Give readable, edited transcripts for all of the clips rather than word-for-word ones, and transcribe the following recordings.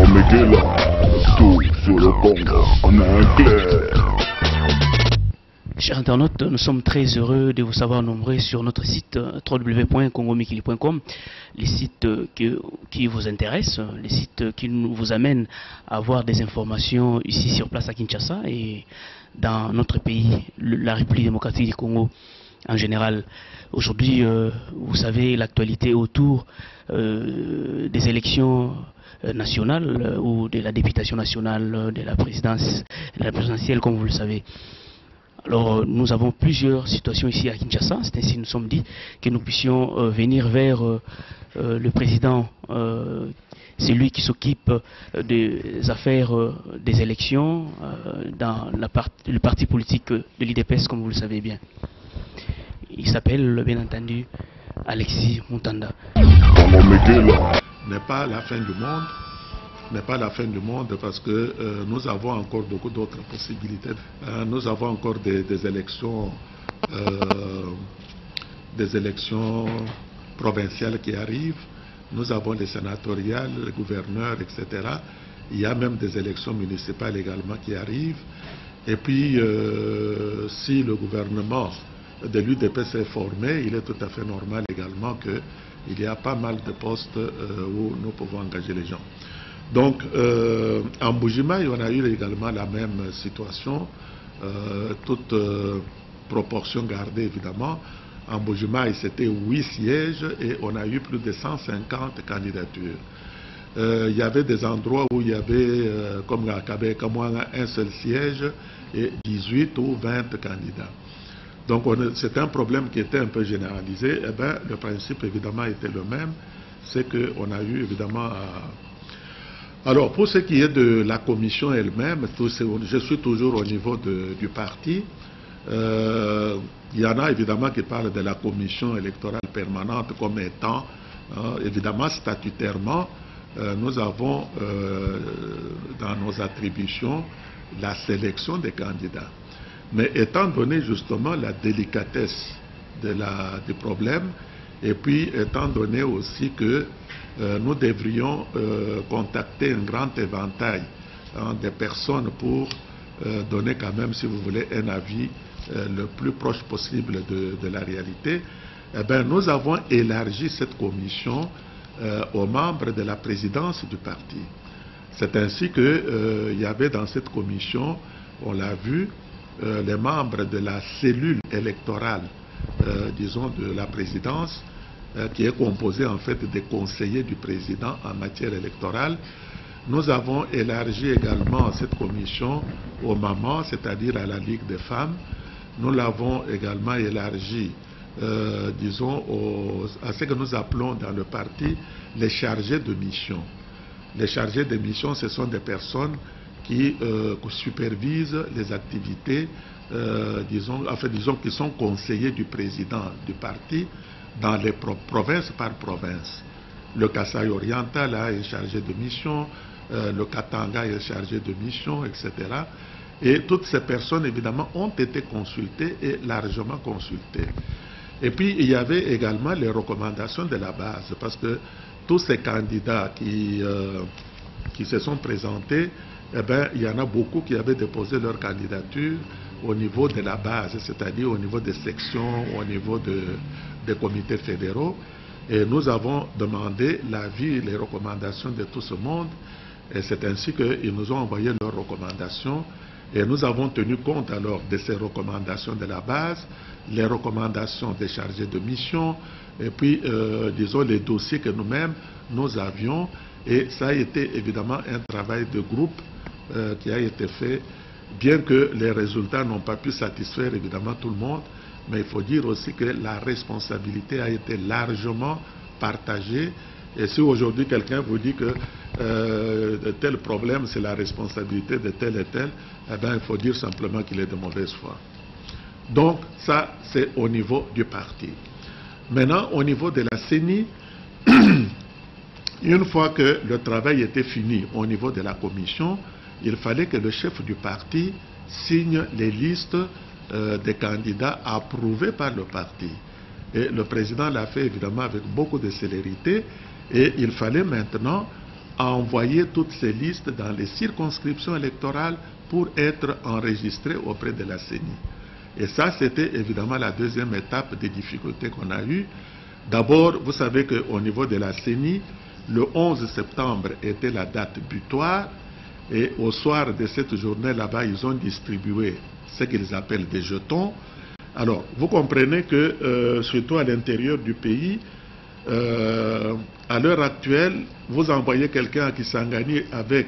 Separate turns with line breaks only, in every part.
Tout sur le Congo en anglais.
Chers internautes, nous sommes très heureux de vous savoir nombreux sur notre site www.congomikili.com, les sites qui vous intéressent, les sites qui vous amènent à avoir des informations ici sur place à Kinshasa et dans notre pays, la République démocratique du Congo en général. Aujourd'hui, vous savez, l'actualité autour des élections nationales ou de la députation nationale, de la présidentielle, comme vous le savez. Alors, nous avons plusieurs situations ici à Kinshasa. C'est ainsi que nous sommes dit que nous puissions venir vers le président, celui qui s'occupe des affaires des élections dans le parti politique de l'IDPS, comme vous le savez bien. Il s'appelle, bien entendu, Alexis Moutanda.
N'est pas la fin du monde. N'est pas la fin du monde parce que nous avons encore beaucoup d'autres possibilités. Nous avons encore des élections provinciales qui arrivent. Nous avons les sénatoriales, les gouverneurs, etc. Il y a même des élections municipales également qui arrivent. Et puis, si le gouvernement de l'UDPS est formé, il est tout à fait normal également qu'il y a pas mal de postes où nous pouvons engager les gens. Donc, en Mbuji-Mayi, on a eu également la même situation, toute proportion gardée évidemment. En Mbuji-Mayi, c'était 8 sièges et on a eu plus de 150 candidatures. Il y avait des endroits où il y avait, comme à Kabeka-Mwanga, un seul siège et 18 ou 20 candidats. Donc, c'est un problème qui était un peu généralisé. Eh bien, le principe évidemment était le même, c'est qu'on a eu évidemment Alors, pour ce qui est de la commission elle-même, je suis toujours au niveau du parti. Il y en a évidemment qui parlent de la commission électorale permanente comme étant, évidemment, statutairement, nous avons dans nos attributions la sélection des candidats. Mais étant donné justement la délicatesse du problème, et puis étant donné aussi que nous devrions contacter un grand éventail des personnes pour donner quand même, si vous voulez, un avis le plus proche possible de la réalité. Eh bien, nous avons élargi cette commission aux membres de la présidence du parti. C'est ainsi qu'il y avait dans cette commission, on l'a vu, les membres de la cellule électorale, disons, de la présidence, qui est composé en fait des conseillers du président en matière électorale. Nous avons élargi également cette commission aux mamans, c'est-à-dire à la Ligue des femmes. Nous l'avons également élargi, disons, à ce que nous appelons dans le parti les chargés de mission. Les chargés de mission, ce sont des personnes qui supervisent les activités, disons, qui sont conseillers du président du parti dans les provinces par province. Le Kasaï oriental est chargé de mission, le Katanga est chargé de mission, etc. Et toutes ces personnes, évidemment, ont été consultées et largement consultées. Et puis, il y avait également les recommandations de la base, parce que tous ces candidats qui se sont présentés, eh bien, il y en a beaucoup qui avaient déposé leur candidature au niveau de la base, c'est-à-dire au niveau des sections, au niveau des comités fédéraux. Et nous avons demandé l'avis et les recommandations de tout ce monde. Et c'est ainsi qu'ils nous ont envoyé leurs recommandations. Et nous avons tenu compte alors de ces recommandations de la base, les recommandations des chargés de mission, et puis, disons, les dossiers que nous-mêmes, nous avions. Et ça a été évidemment un travail de groupe qui a été fait, bien que les résultats n'ont pas pu satisfaire évidemment tout le monde, mais il faut dire aussi que la responsabilité a été largement partagée. Et si aujourd'hui quelqu'un vous dit que tel problème c'est la responsabilité de tel et tel, eh bien il faut dire simplement qu'il est de mauvaise foi. Donc ça c'est au niveau du parti. Maintenant au niveau de la CENI, une fois que le travail était fini au niveau de la commission, il fallait que le chef du parti signe les listes des candidats approuvés par le parti. Et le président l'a fait évidemment avec beaucoup de célérité. Et il fallait maintenant a envoyé toutes ces listes dans les circonscriptions électorales pour être enregistrées auprès de la CENI. Et ça, c'était évidemment la deuxième étape des difficultés qu'on a eues. D'abord, vous savez qu'au niveau de la CENI, le 11 septembre était la date butoir, et au soir de cette journée là-bas, ils ont distribué ce qu'ils appellent des jetons. Alors, vous comprenez que, surtout à l'intérieur du pays, à l'heure actuelle, vous envoyez quelqu'un à Kisangani avec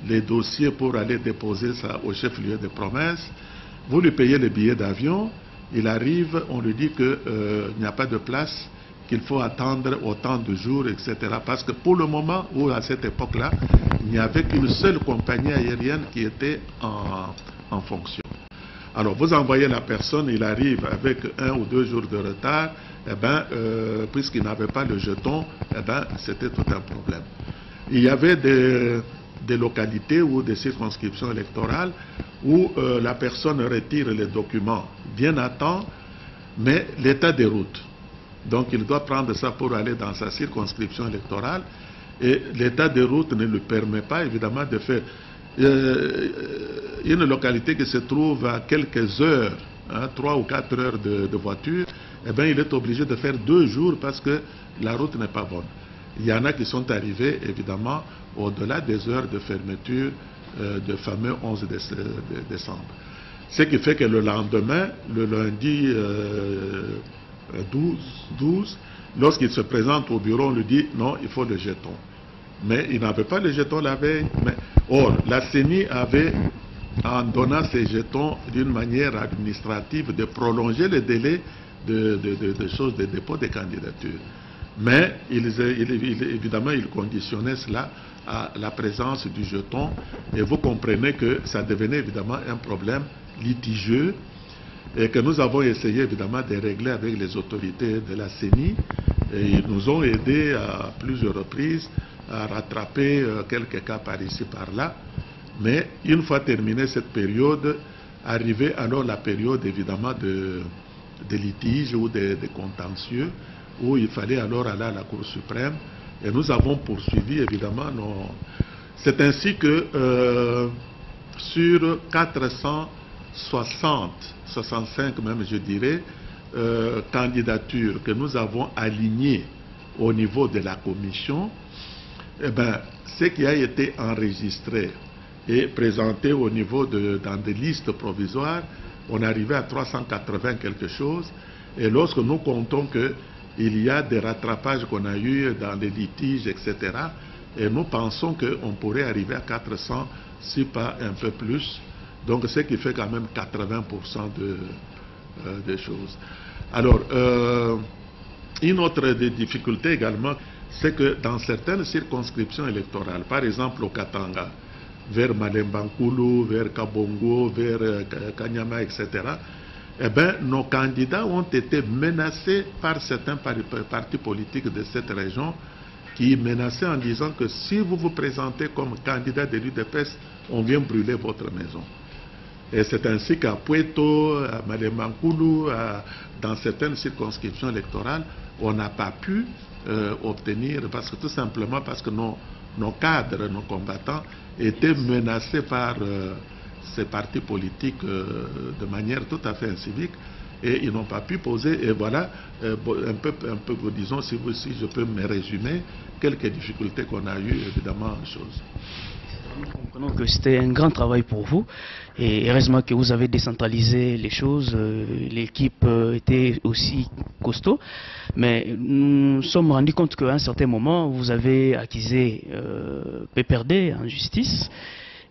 les dossiers pour aller déposer ça au chef-lieu de province, vous lui payez le billet d'avion, il arrive, on lui dit qu'il n'y a pas de place, qu'il faut attendre autant de jours, etc. Parce que pour le moment, ou à cette époque-là, il n'y avait qu'une seule compagnie aérienne qui était en fonction. Alors, vous envoyez la personne, il arrive avec 1 ou 2 jours de retard, eh bien, puisqu'il n'avait pas le jeton, eh bien, c'était tout un problème. Il y avait des localités ou des circonscriptions électorales où la personne retire les documents bien à temps, mais l'état des routes. Donc, il doit prendre ça pour aller dans sa circonscription électorale, et l'état des routes ne lui permet pas, évidemment, de faire... une localité qui se trouve à quelques heures, 3 ou 4 heures de voiture, eh bien, il est obligé de faire 2 jours parce que la route n'est pas bonne. Il y en a qui sont arrivés, évidemment, au-delà des heures de fermeture de fameux 11 décembre. Ce qui fait que le lendemain, le lundi 12, lorsqu'il se présente au bureau, on lui dit non, il faut le jeton. Mais il n'avait pas le jeton la veille. Or, la CENI avait, en donnant ces jetons d'une manière administrative, de prolonger le délai de dépôt des candidatures. Mais évidemment, ils conditionnaient cela à la présence du jeton, et vous comprenez que ça devenait évidemment un problème litigieux, et que nous avons essayé évidemment de régler avec les autorités de la CENI, et ils nous ont aidés à plusieurs reprises à rattraper quelques cas par ici, par là. Mais une fois terminée cette période, arrivait alors la période évidemment de litige ou de contentieux, où il fallait alors aller à la Cour suprême, et nous avons poursuivi évidemment nos... C'est ainsi que sur 465 même je dirais, candidatures que nous avons alignées au niveau de la commission, eh bien, ce qui a été enregistré et présenté au niveau dans des listes provisoires, on arrivait à 380 quelque chose, et lorsque nous comptons qu'il y a des rattrapages qu'on a eus dans les litiges, etc., et nous pensons qu'on pourrait arriver à 400, si pas un peu plus, donc ce qui fait quand même 80% de choses. Alors, une autre des difficultés également, c'est que dans certaines circonscriptions électorales, par exemple au Katanga, vers Malembankulu, vers Kabongo, vers Kanyama, etc., eh bien, nos candidats ont été menacés par certains partis politiques de cette région qui menaçaient en disant que si vous vous présentez comme candidat de l'UDPS, on vient brûler votre maison. Et c'est ainsi qu'à Pueto, à Malembankulu, dans certaines circonscriptions électorales, on n'a pas pu obtenir, tout simplement parce que nos cadres, nos combattants étaient menacés par ces partis politiques de manière tout à fait incivique, et ils n'ont pas pu poser, et voilà, un peu, disons, si je peux me résumer, quelques difficultés qu'on a eues, évidemment, en chose.
Nous comprenons que c'était un grand travail pour vous, et heureusement que vous avez décentralisé les choses, l'équipe était aussi costaud, mais nous nous sommes rendus compte qu'à un certain moment, vous avez accusé PPRD en justice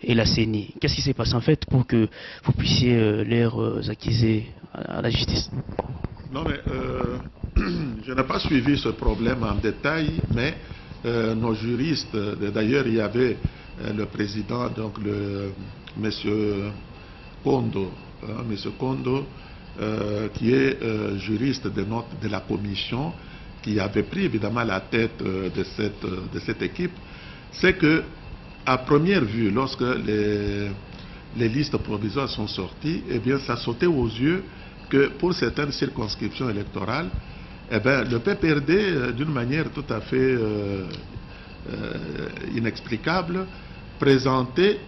et la CENI. Qu'est-ce qui s'est passé en fait pour que vous puissiez les accuser à la justice?
Non, mais je n'ai pas suivi ce problème en détail, mais nos juristes, d'ailleurs il y avait le président, donc monsieur Kondo, qui est juriste de la commission, qui avait pris évidemment la tête de cette équipe, c'est que à première vue, lorsque les listes provisoires sont sorties, eh bien ça sautait aux yeux que pour certaines circonscriptions électorales, eh bien, le PPRD, d'une manière tout à fait inexplicable, présenter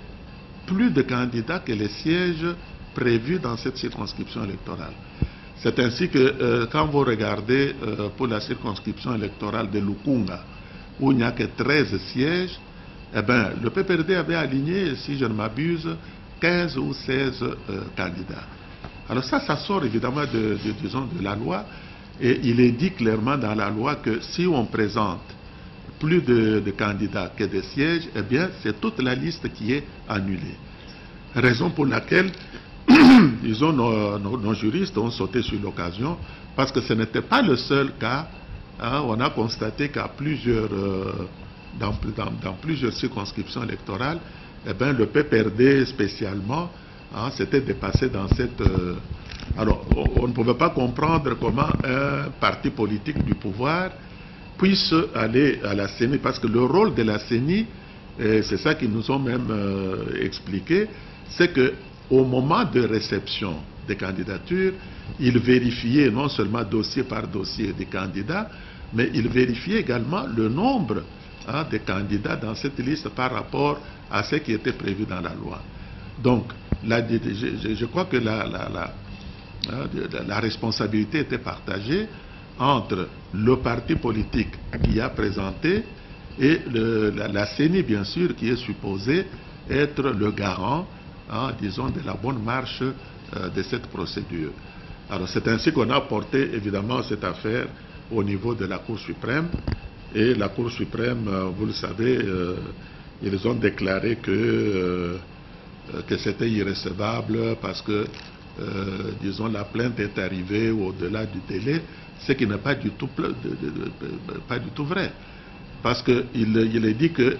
plus de candidats que les sièges prévus dans cette circonscription électorale. C'est ainsi que quand vous regardez pour la circonscription électorale de Lukunga, où il n'y a que 13 sièges, eh bien, le PPRD avait aligné, si je ne m'abuse, 15 ou 16 candidats. Alors ça sort évidemment disons, de la loi, et il est dit clairement dans la loi que si on présente plus de candidats que de sièges, eh bien, c'est toute la liste qui est annulée. Raison pour laquelle, disons, nos juristes ont sauté sur l'occasion, parce que ce n'était pas le seul cas. Hein, on a constaté qu'à plusieurs, dans plusieurs circonscriptions électorales, eh bien, le PPRD spécialement, hein, s'était dépassé dans cette... alors, on ne pouvait pas comprendre comment un parti politique du pouvoir puisse aller à la CENI, parce que le rôle de la CENI, c'est ça qu'ils nous ont même expliqué, c'est qu'au moment de réception des candidatures, ils vérifiaient non seulement dossier par dossier des candidats, mais ils vérifiaient également le nombre des candidats dans cette liste par rapport à ce qui était prévu dans la loi. Donc, je crois que la responsabilité était partagée entre le parti politique qui a présenté et la CENI, bien sûr, qui est supposée être le garant, hein, disons, de la bonne marche de cette procédure. Alors, c'est ainsi qu'on a porté, évidemment, cette affaire au niveau de la Cour suprême. Et la Cour suprême, vous le savez, ils ont déclaré que c'était irrecevable parce que, disons, la plainte est arrivée au-delà du délai, ce qui n'est pas du tout vrai. Parce qu'il est dit que,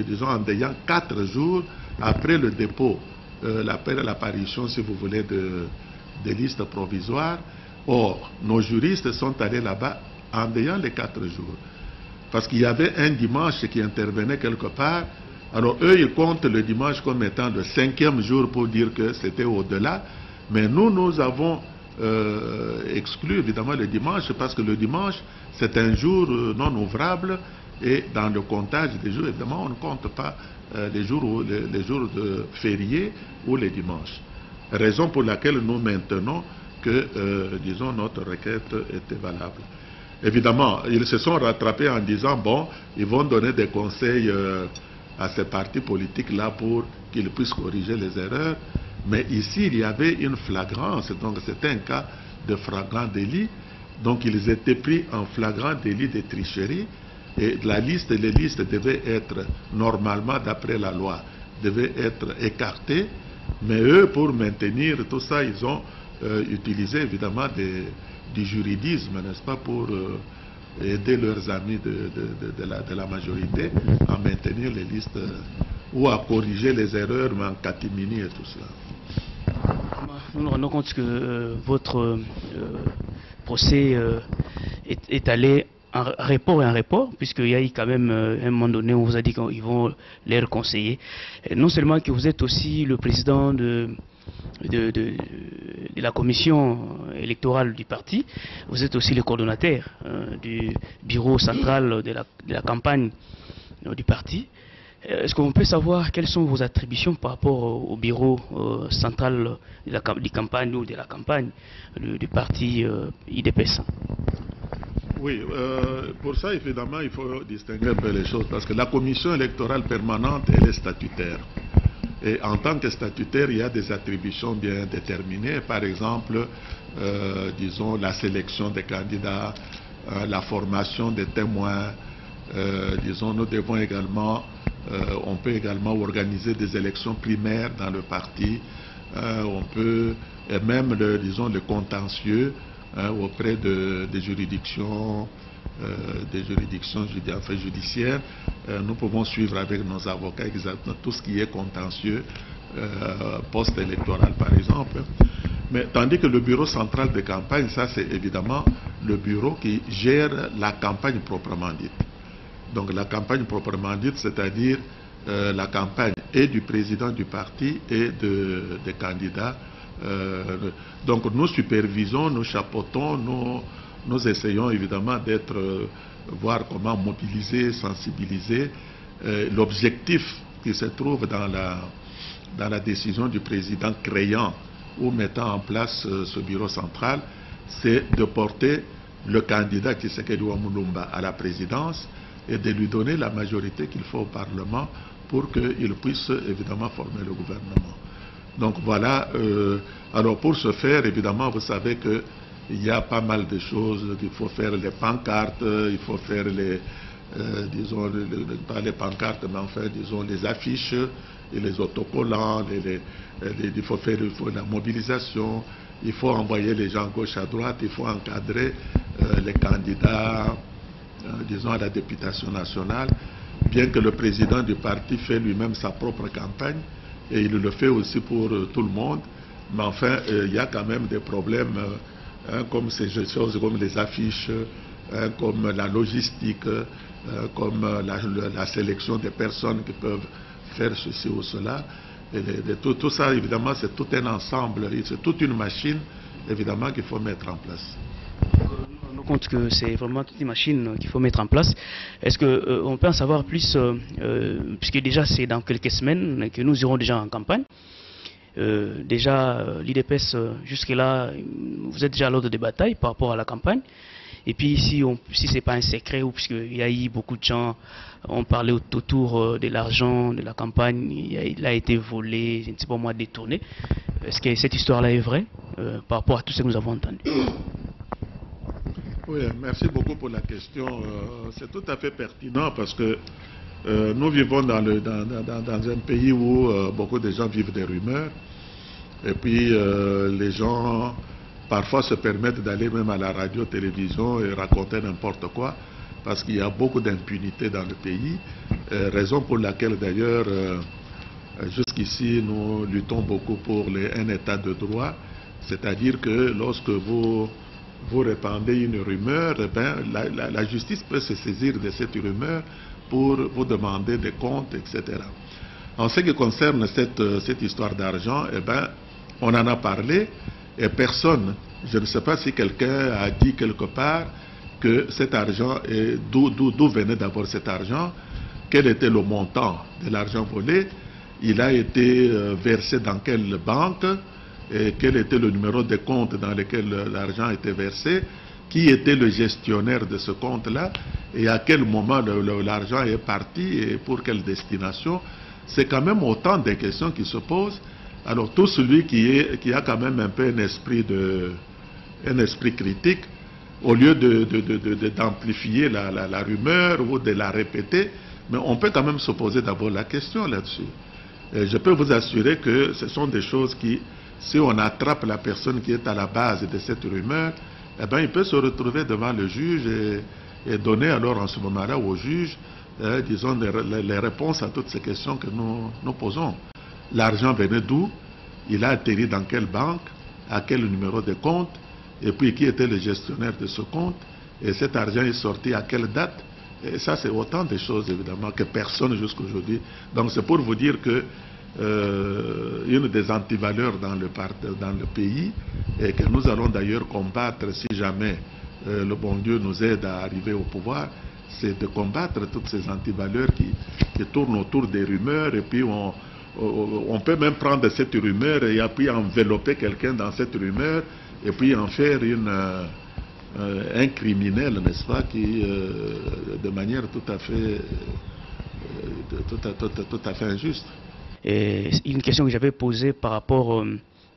disons, en ayant 4 jours après le dépôt, l'apparition, si vous voulez, de listes provisoires, or, nos juristes sont allés là-bas en ayant les 4 jours. Parce qu'il y avait un dimanche qui intervenait quelque part. Alors eux, ils comptent le dimanche comme étant le 5e jour pour dire que c'était au-delà. Mais nous avons exclu évidemment le dimanche, parce que le dimanche, c'est un jour non ouvrable. Et dans le comptage des jours, évidemment, on ne compte pas les jours de fériés ou les dimanches. Raison pour laquelle nous maintenons que, disons, notre requête était valable. Évidemment, ils se sont rattrapés en disant, bon, ils vont donner des conseils à ces partis politiques-là pour qu'ils puissent corriger les erreurs. Mais ici, il y avait une flagrance, donc c'était un cas de flagrant délit. Donc ils étaient pris en flagrant délit de tricherie. Et les listes devaient être, normalement, d'après la loi, devaient être écartées. Mais eux, pour maintenir tout ça, ils ont utilisé évidemment du juridisme, n'est-ce pas, pour aider leurs amis de la majorité à maintenir les listes ou à corriger les erreurs, mais en catimini et tout cela.
Nous nous rendons compte que votre procès est allé en report, puisqu'il y a eu quand même un moment donné où on vous a dit qu'ils vont les reconseiller. Non seulement que vous êtes aussi le président de la commission électorale du parti, vous êtes aussi le coordonnateur du bureau central de la campagne du parti. Est-ce qu'on peut savoir quelles sont vos attributions par rapport au bureau central de la campagne ou de la campagne du parti IDPS?
Oui, pour ça, évidemment, il faut distinguer un peu les choses, parce que la commission électorale permanente, elle est statutaire. Et en tant que statutaire, il y a des attributions bien déterminées. Par exemple, disons, la sélection des candidats, la formation des témoins. Disons, nous devons également, on peut également organiser des élections primaires dans le parti. On peut, et même, disons, le contentieux auprès des juridictions judiciaires. Nous pouvons suivre avec nos avocats exactement tout ce qui est contentieux post-électoral, par exemple. Mais tandis que le bureau central de campagne, ça c'est évidemment le bureau qui gère la campagne proprement dite. Donc la campagne proprement dite, c'est-à-dire la campagne et du président du parti et des candidats. Donc nous supervisons, nous chapeautons, nous essayons évidemment d'être voir comment mobiliser, sensibiliser. L'objectif qui se trouve dans la décision du président créant ou mettant en place ce bureau central, c'est de porter le candidat Tshisekedi Mulumba à la présidence et de lui donner la majorité qu'il faut au Parlement pour qu'il puisse évidemment former le gouvernement. Donc voilà, alors pour ce faire, évidemment, vous savez qu'il y a pas mal de choses, il faut faire les pancartes, il faut faire disons, pas les pancartes, mais enfin, disons, les affiches et les autocollants, il faut faire la mobilisation, il faut envoyer les gens gauche à droite, il faut encadrer les candidats, disons, à la députation nationale, bien que le président du parti fait lui-même sa propre campagne, et il le fait aussi pour tout le monde, mais enfin, il y a quand même des problèmes, comme ces choses, comme les affiches, comme la logistique, comme la sélection des personnes qui peuvent faire ceci ou cela. Et tout ça, évidemment, c'est tout un ensemble, c'est toute une machine, évidemment, qu'il faut mettre en place.
On nous compte que c'est vraiment toute une machine qu'il faut mettre en place. Est-ce qu'on peut en savoir plus, puisque déjà c'est dans quelques semaines que nous irons déjà en campagne. Déjà, l'IDPS, jusque-là, vous êtes déjà à l'ordre des batailles par rapport à la campagne. Et puis si ce n'est pas un secret, ou puisqu'il y a eu beaucoup de gens ont parlé autour de l'argent de la campagne, il a été volé, je ne sais pas moi, détourné. Est-ce que cette histoire-là est vraie par rapport à tout ce que nous avons entendu?
Oui, merci beaucoup pour la question. C'est tout à fait pertinent parce que nous vivons dans un pays où beaucoup de gens vivent des rumeurs. Et puis les gens parfois se permettent d'aller même à la radio-télévision et raconter n'importe quoi parce qu'il y a beaucoup d'impunité dans le pays. Raison pour laquelle d'ailleurs jusqu'ici nous luttons beaucoup pour un état de droit. C'est-à-dire que lorsque vous répandez une rumeur, eh bien, la justice peut se saisir de cette rumeur pour vous demander des comptes, etc. En ce qui concerne cette histoire d'argent, eh bien, on en a parlé et personne, je ne sais pas si quelqu'un a dit quelque part que cet argent, d'où venait d'abord cet argent, quel était le montant de l'argent volé, il a été versé dans quelle banque, et quel était le numéro de compte dans lequel l'argent était versé, qui était le gestionnaire de ce compte-là, et à quel moment l'argent est parti et pour quelle destination. C'est quand même autant de questions qui se posent. Alors tout celui qui a quand même un peu un esprit critique, au lieu d'amplifier la rumeur ou de la répéter, mais on peut quand même se poser d'abord la question là-dessus. Je peux vous assurer que ce sont des choses qui, si on attrape la personne qui est à la base de cette rumeur, eh bien, il peut se retrouver devant le juge et donner alors en ce moment-là au juge, disons, les réponses à toutes ces questions que nous posons. L'argent venait d'où? Il a atterri dans quelle banque? À quel numéro de compte? Et puis qui était le gestionnaire de ce compte? Et cet argent est sorti à quelle date? Et ça, c'est autant de choses, évidemment, que personne jusqu'à aujourd'hui. Donc c'est pour vous dire que une des antivaleurs dans le pays, et que nous allons d'ailleurs combattre si jamais le bon Dieu nous aide à arriver au pouvoir, c'est de combattre toutes ces antivaleurs qui tournent autour des rumeurs, et puis on peut même prendre cette rumeur et puis envelopper quelqu'un dans cette rumeur, et puis en faire un criminel, n'est-ce pas, qui, de manière tout à fait injuste.
Et une question que j'avais posée par rapport,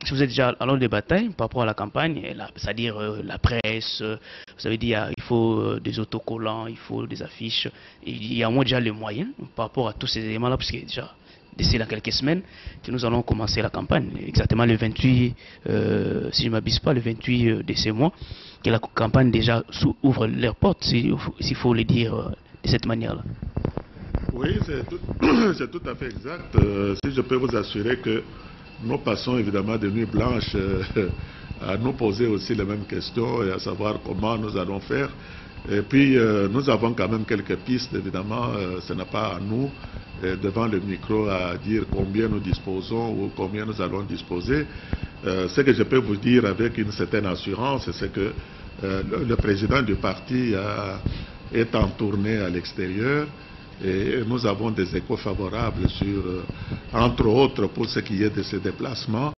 si vous êtes déjà à l'ordre des batailles, par rapport à la campagne, c'est-à-dire la presse, vous avez dit il faut des autocollants, il faut des affiches, et il y a moins déjà les moyens par rapport à tous ces éléments-là, parce que déjà, d'ici dans quelques semaines, que nous allons commencer la campagne, exactement le 28, si je ne m'abuse pas, le 28 de ce mois, que la campagne déjà ouvre leurs portes, s'il faut le dire de cette manière-là.
Oui, c'est tout à fait exact. Si je peux vous assurer que nous passons évidemment des nuits blanches à nous poser aussi les mêmes questions et à savoir comment nous allons faire. Et puis nous avons quand même quelques pistes, évidemment, ce n'est pas à nous, devant le micro, à dire combien nous disposons ou combien nous allons disposer. Ce que je peux vous dire avec une certaine assurance, c'est que le président du parti est en tournée à l'extérieur et nous avons des échos favorables sur, entre autres, pour ce qui est de ses déplacements,